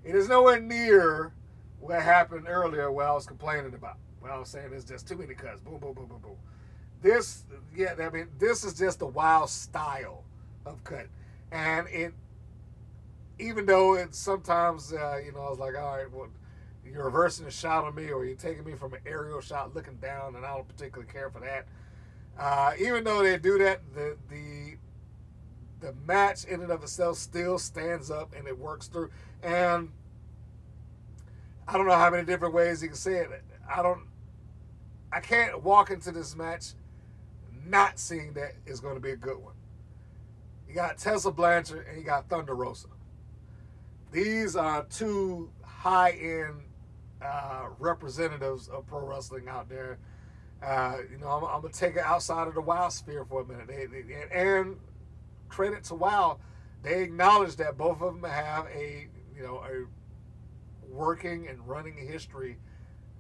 it is nowhere near what happened earlier where I was complaining about. Where I was saying there's just too many cuts. Boom, boom, boom, boom, boom. This is just a wild style of cut. And even though it's sometimes, I was like, all right, well, you're reversing a shot on me, or you're taking me from an aerial shot looking down, and I don't particularly care for that. Even though they do that, the match in and of itself still stands up and it works through. And I don't know how many different ways you can say it. I can't walk into this match not seeing that it's going to be a good one. You got Tessa Blanchard and you got Thunder Rosa. These are two high-end representatives of pro wrestling out there. I'm going to take it outside of the WoW sphere for a minute. And credit to WoW, they acknowledge that both of them have a working and running history,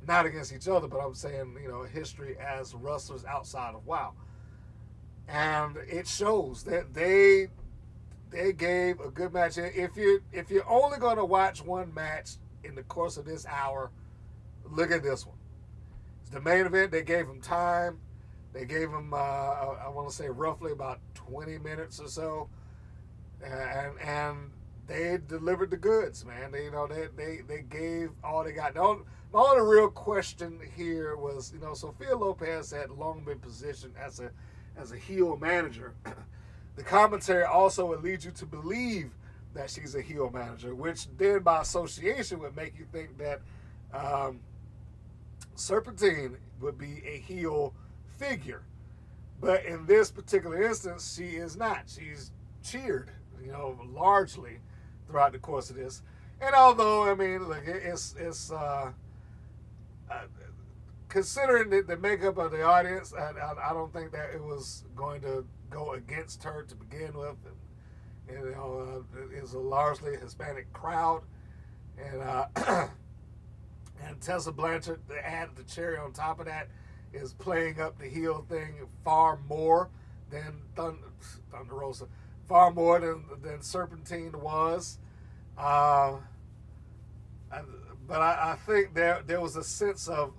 not against each other, but I'm saying, a history as wrestlers outside of WoW. And it shows that they gave a good match. If you're only going to watch one match in the course of this hour, look at this one. It's the main event. They gave them time. They gave them, I want to say, roughly about 20 minutes or so, and they delivered the goods, man. They gave all they got. The only real question here was, Sophia Lopez had long been positioned as a heel manager. The commentary also would lead you to believe that she's a heel manager, which then by association would make you think that Serpentine would be a heel figure. But in this particular instance, she is not. She's cheered, largely throughout the course of this. And although, look, it's considering the makeup of the audience, I don't think that it was going to go against her to begin with. It's a largely Hispanic crowd. And and Tessa Blanchard, to add the cherry on top of that, is playing up the heel thing far more than Thunder Rosa, far more than Serpentine was. But I think there was a sense of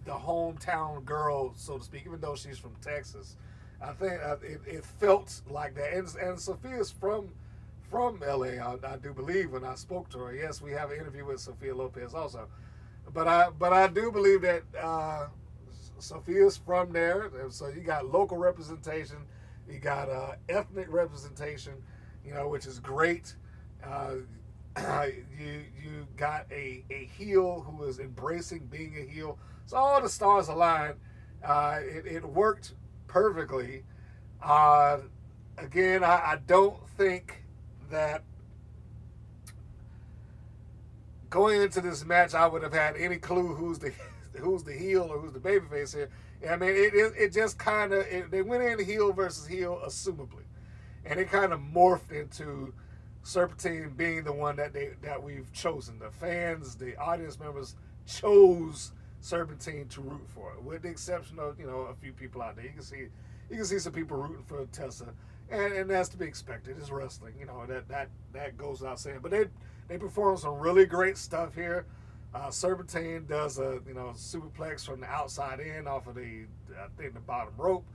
the hometown girl, so to speak, even though she's from Texas. I think it felt like that. And Sophia's from LA, I do believe, when I spoke to her. Yes, we have an interview with Sophia Lopez also. But I do believe that Sophia's from there. So you got local representation. You got ethnic representation, which is great. You got a heel who is embracing being a heel. So all the stars aligned. It worked perfectly. Again, I don't think that going into this match I would have had any clue who's the heel or who's the babyface here. It just kind of, they went in heel versus heel assumably, and it kind of morphed into Serpentine being the one that we've chosen. The fans, the audience members chose Serpentine to root for, with the exception of a few people out there. You can see some people rooting for Tessa, and that's to be expected. It's wrestling, that goes without saying. But they perform some really great stuff here. Serpentine does a superplex from the outside in off of the bottom rope.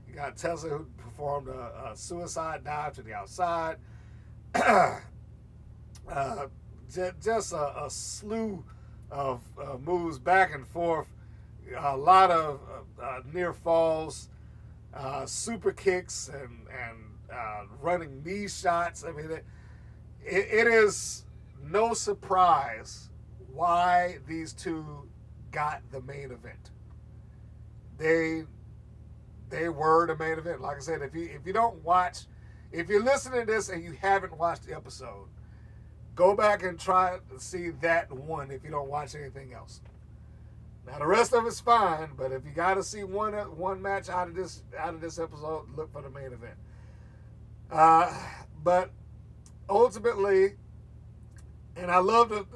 You got Tessa who performed a suicide dive to the outside. Just a slew of moves back and forth, a lot of near falls, super kicks, and running knee shots. It is no surprise why these two got the main event. They were the main event. Like I said, if you don't watch, if you're listening to this and you haven't watched the episode, go back and try to see that one if you don't watch anything else. Now the rest of it's fine, but if you got to see one match out of this episode, look for the main event. But ultimately, And I love the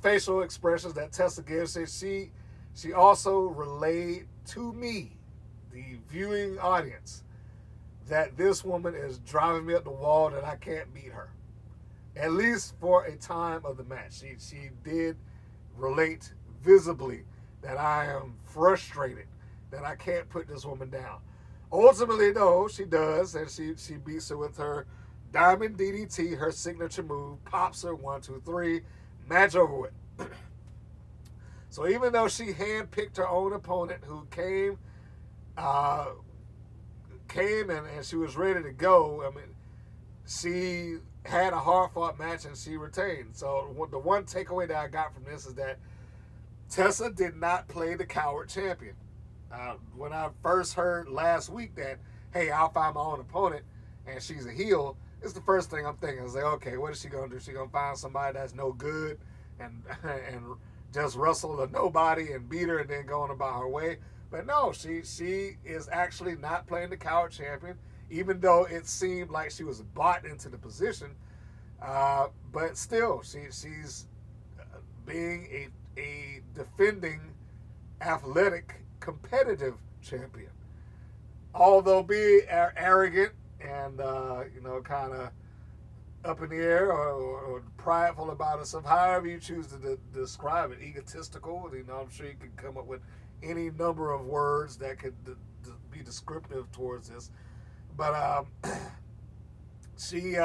facial expressions that Tessa gives. She also relayed to me, the viewing audience, that this woman is driving me up the wall, that I can't beat her. At least for a time of the match. She did relate visibly that I am frustrated, that I can't put this woman down. Ultimately, though, she does, and she beats her with her Diamond DDT, her signature move, pops her 1, 2, 3, match over with. So even though she handpicked her own opponent who came and she was ready to go, I mean, she had a hard-fought match and she retained. So the one takeaway that I got from this is that Tessa did not play the coward champion. When I first heard last week that, hey, I'll find my own opponent and she's a heel, it's the first thing I'm thinking. I was like, okay, what is she going to do? She going to find somebody that's no good and just wrestle a nobody and beat her and then go on about her way? But no, she is actually not playing the coward champion, even though it seemed like she was bought into the position. But still, she's being a defending, athletic, competitive champion. Although being arrogant and, kind of up in the air or prideful about herself, however you choose to describe it, egotistical, I'm sure you could come up with any number of words that could be descriptive towards this. But she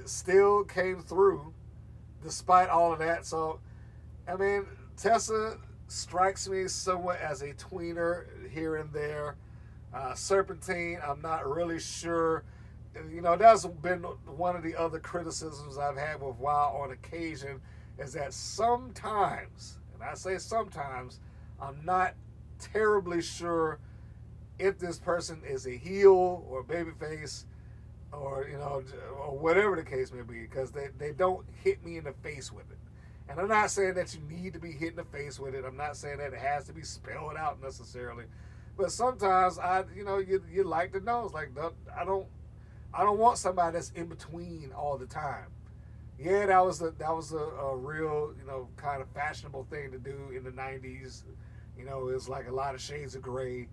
still came through despite all of that. So, I mean, Tessa strikes me somewhat as a tweener here and there. Serpentine, I'm not really sure. That's been one of the other criticisms I've had with WoW on occasion, is that sometimes, and I say sometimes, I'm not terribly sure if this person is a heel or a babyface or whatever the case may be, because they don't hit me in the face with it. And I'm not saying that you need to be hit in the face with it. I'm not saying that it has to be spelled out necessarily. But sometimes you like to know. It's like, I don't want somebody that's in between all the time. Yeah, that was a real, kind of fashionable thing to do in the 90s. It was like a lot of shades of gray.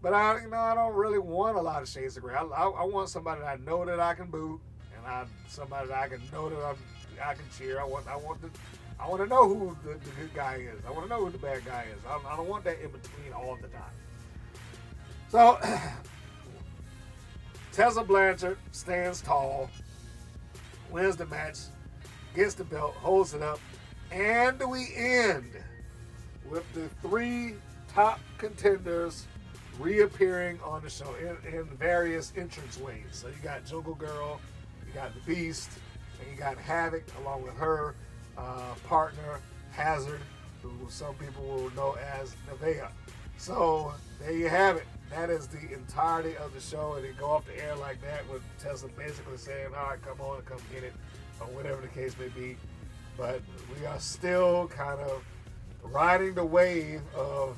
But I don't really want a lot of shades of gray. I want somebody that I know that I can boo, and somebody that I can know that I can cheer. I want to know who the good guy is. I want to know who the bad guy is. I don't want that in between all the time. So, Tessa Blanchard stands tall, wins the match, gets the belt, holds it up, and we end with the 3 top contenders reappearing on the show in various entrance ways. So you got Jungle Girl, you got the Beast, and you got Havoc along with her partner Hazard, who some people will know as Nevaeh. So there you have it. That is the entirety of the show, and it go off the air like that with Tessa basically saying, all right, come on and come get it, or whatever the case may be. But we are still kind of riding the wave of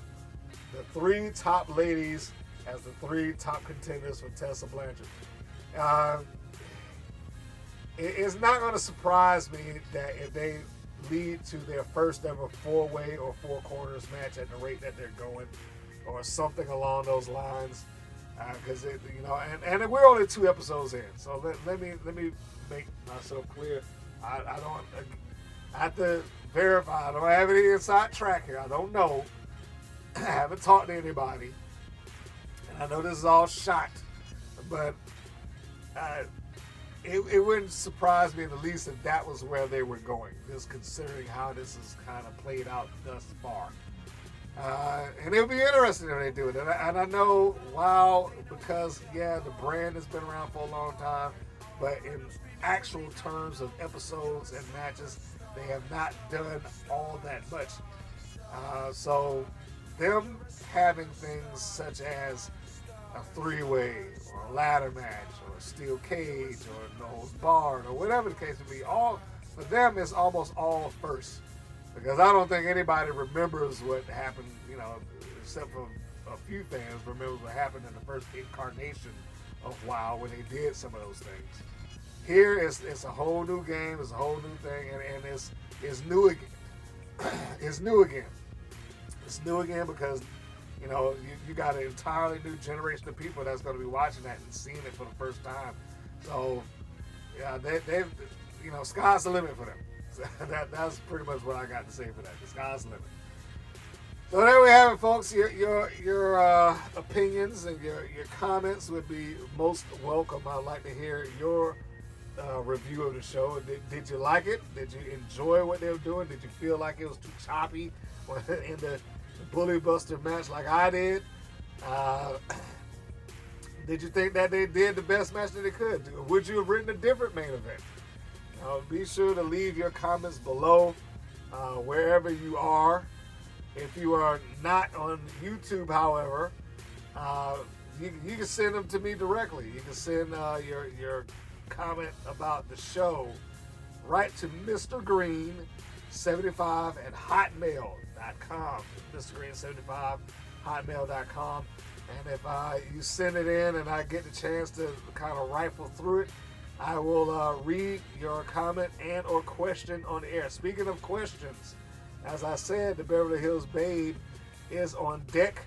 the 3 top ladies as the 3 top contenders for Tessa Blanchard. It's not going to surprise me that if they lead to their first ever 4-way or 4 corners match at the rate that they're going, or something along those lines, because and we're only 2 episodes in. So let me make myself clear. I have to verify. I don't have any inside track here. I don't know. I haven't talked to anybody, and I know this is all shot, but it wouldn't surprise me in the least if that was where they were going, just considering how this has kind of played out thus far. And it'll be interesting if they do it. And I know, wow, because, the brand has been around for a long time, but in actual terms of episodes and matches, they have not done all that much. So them having things such as a 3-way or a ladder match or a steel cage or no holds barred or whatever the case may be, all for them is almost all first. Because I don't think anybody remembers what happened, except for a few fans remembers what happened in the first incarnation of WoW when they did some of those things. Here it's a whole new game, it's a whole new thing, and it's new again. It's new again. It's new again because, you know, you got an entirely new generation of people that's going to be watching that and seeing it for the first time. So, yeah, they've, you know, sky's the limit for them. So that's pretty much what I got to say for that. The sky's the limit. So there we have it, folks. Your opinions and your comments would be most welcome. I'd like to hear your review of the show. Did you like it? Did you enjoy what they were doing? Did you feel like it was too choppy in the Bully Buster match like I did? Did you think that they did the best match that they could? Would you have written a different main event? Be sure to leave your comments below wherever you are. If you are not on YouTube, however, you can send them to me directly. You can send your comment about the show right to Mr. Green 75 at hotmail.com. Mr. Green 75 hotmail.com. And if you send it in and I get the chance to kind of rifle through it, I will read your comment and or question on the air. Speaking of questions, as I said, the Beverly Hills Babe is on deck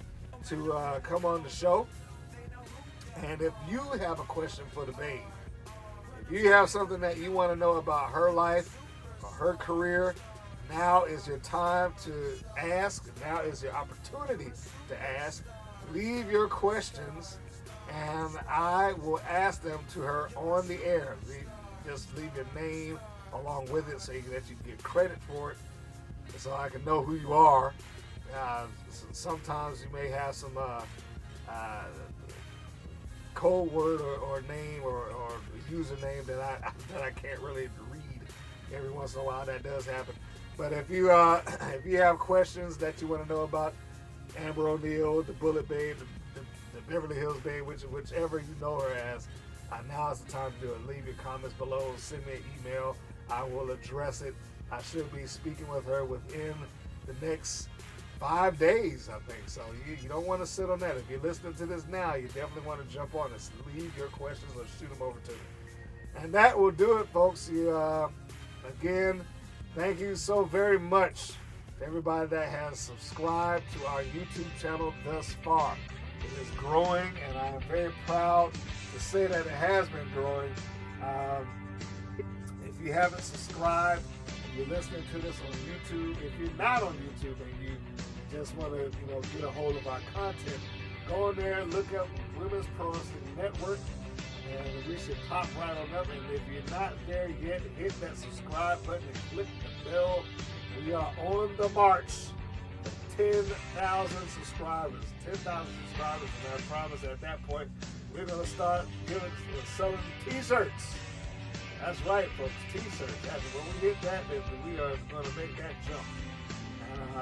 to come on the show. And if you have a question for the Babe, if you have something that you want to know about her life or her career, now is your time to ask. Now is your opportunity to ask. Leave your questions, and I will ask them to her on the air. Just leave your name along with it so that you can get credit for it, so I can know who you are. Sometimes you may have some code word or name or username that I can't really read. Every once in a while that does happen. But if you have questions that you want to know about Amber O'Neal, the Bullet Babe, the Beverly Hills Babe, whichever you know her as, now is the time to do it. Leave your comments below. Send me an email. I will address it. I should be speaking with her within the next 5 days, I think. So you don't want to sit on that. If you're listening to this now, you definitely want to jump on this. Leave your questions or shoot them over to me. And that will do it, folks. Again, thank you so very much to everybody that has subscribed to our YouTube channel thus far. It is growing, and I am very proud to say that it has been growing. If you haven't subscribed, if you're listening to this on YouTube, if you're not on YouTube and you just want to, get a hold of our content, go in there, look up Women's Pro Wrestling Network, and we should pop right on up. And if you're not there yet, hit that subscribe button and click the bell. We are on the march to 10,000 subscribers. 10,000 subscribers, and I promise at that point, we're going to start selling t-shirts. That's right, folks, t-shirts. When we hit that, we are going to make that jump.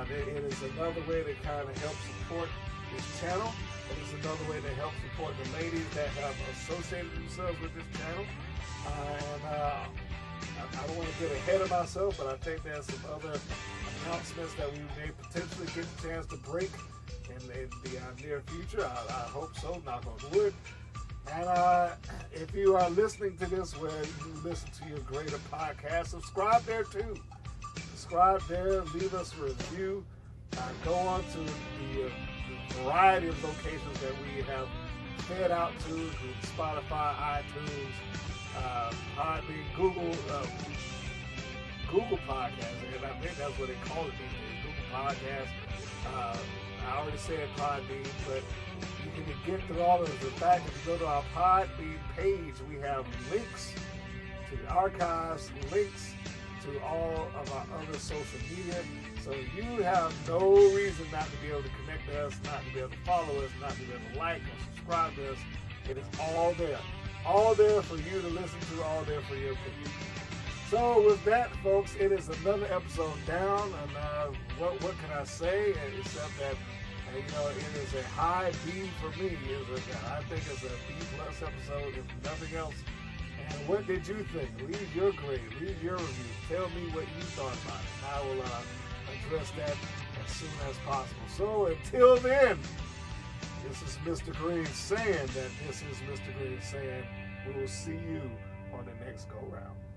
It is another way to kind of help support this channel. It is another way to help support the ladies that have associated themselves with this channel. I don't want to get ahead of myself, but I think there's some other announcements that we may potentially get a chance to break in the near future. I hope so, knock on wood. And if you are listening to this where you listen to your greater podcast, subscribe there too. Subscribe there, leave us a review. Go on to the variety of locations that we have fed out to Spotify, iTunes, Podbean, Google Podcasts, and I think that's what they call it these days, Google Podcasts. I already said Podbean, but you can get through all of this. In fact, if you go to our Podbean page, we have links to the archives, links to all of our other social media. So you have no reason not to be able to connect to us, not to be able to follow us, not to be able to like or subscribe to us. It is all there. All there for you to listen to, all there for your opinion. So with that, folks, it is another episode down. And what can I say except that, it is a high B for me. I think it's a B+ episode, if nothing else. And what did you think? Leave your grade, leave your review. Tell me what you thought about it. I will address that as soon as possible. So until then, this is Mr. Green saying that we will see you on the next go round.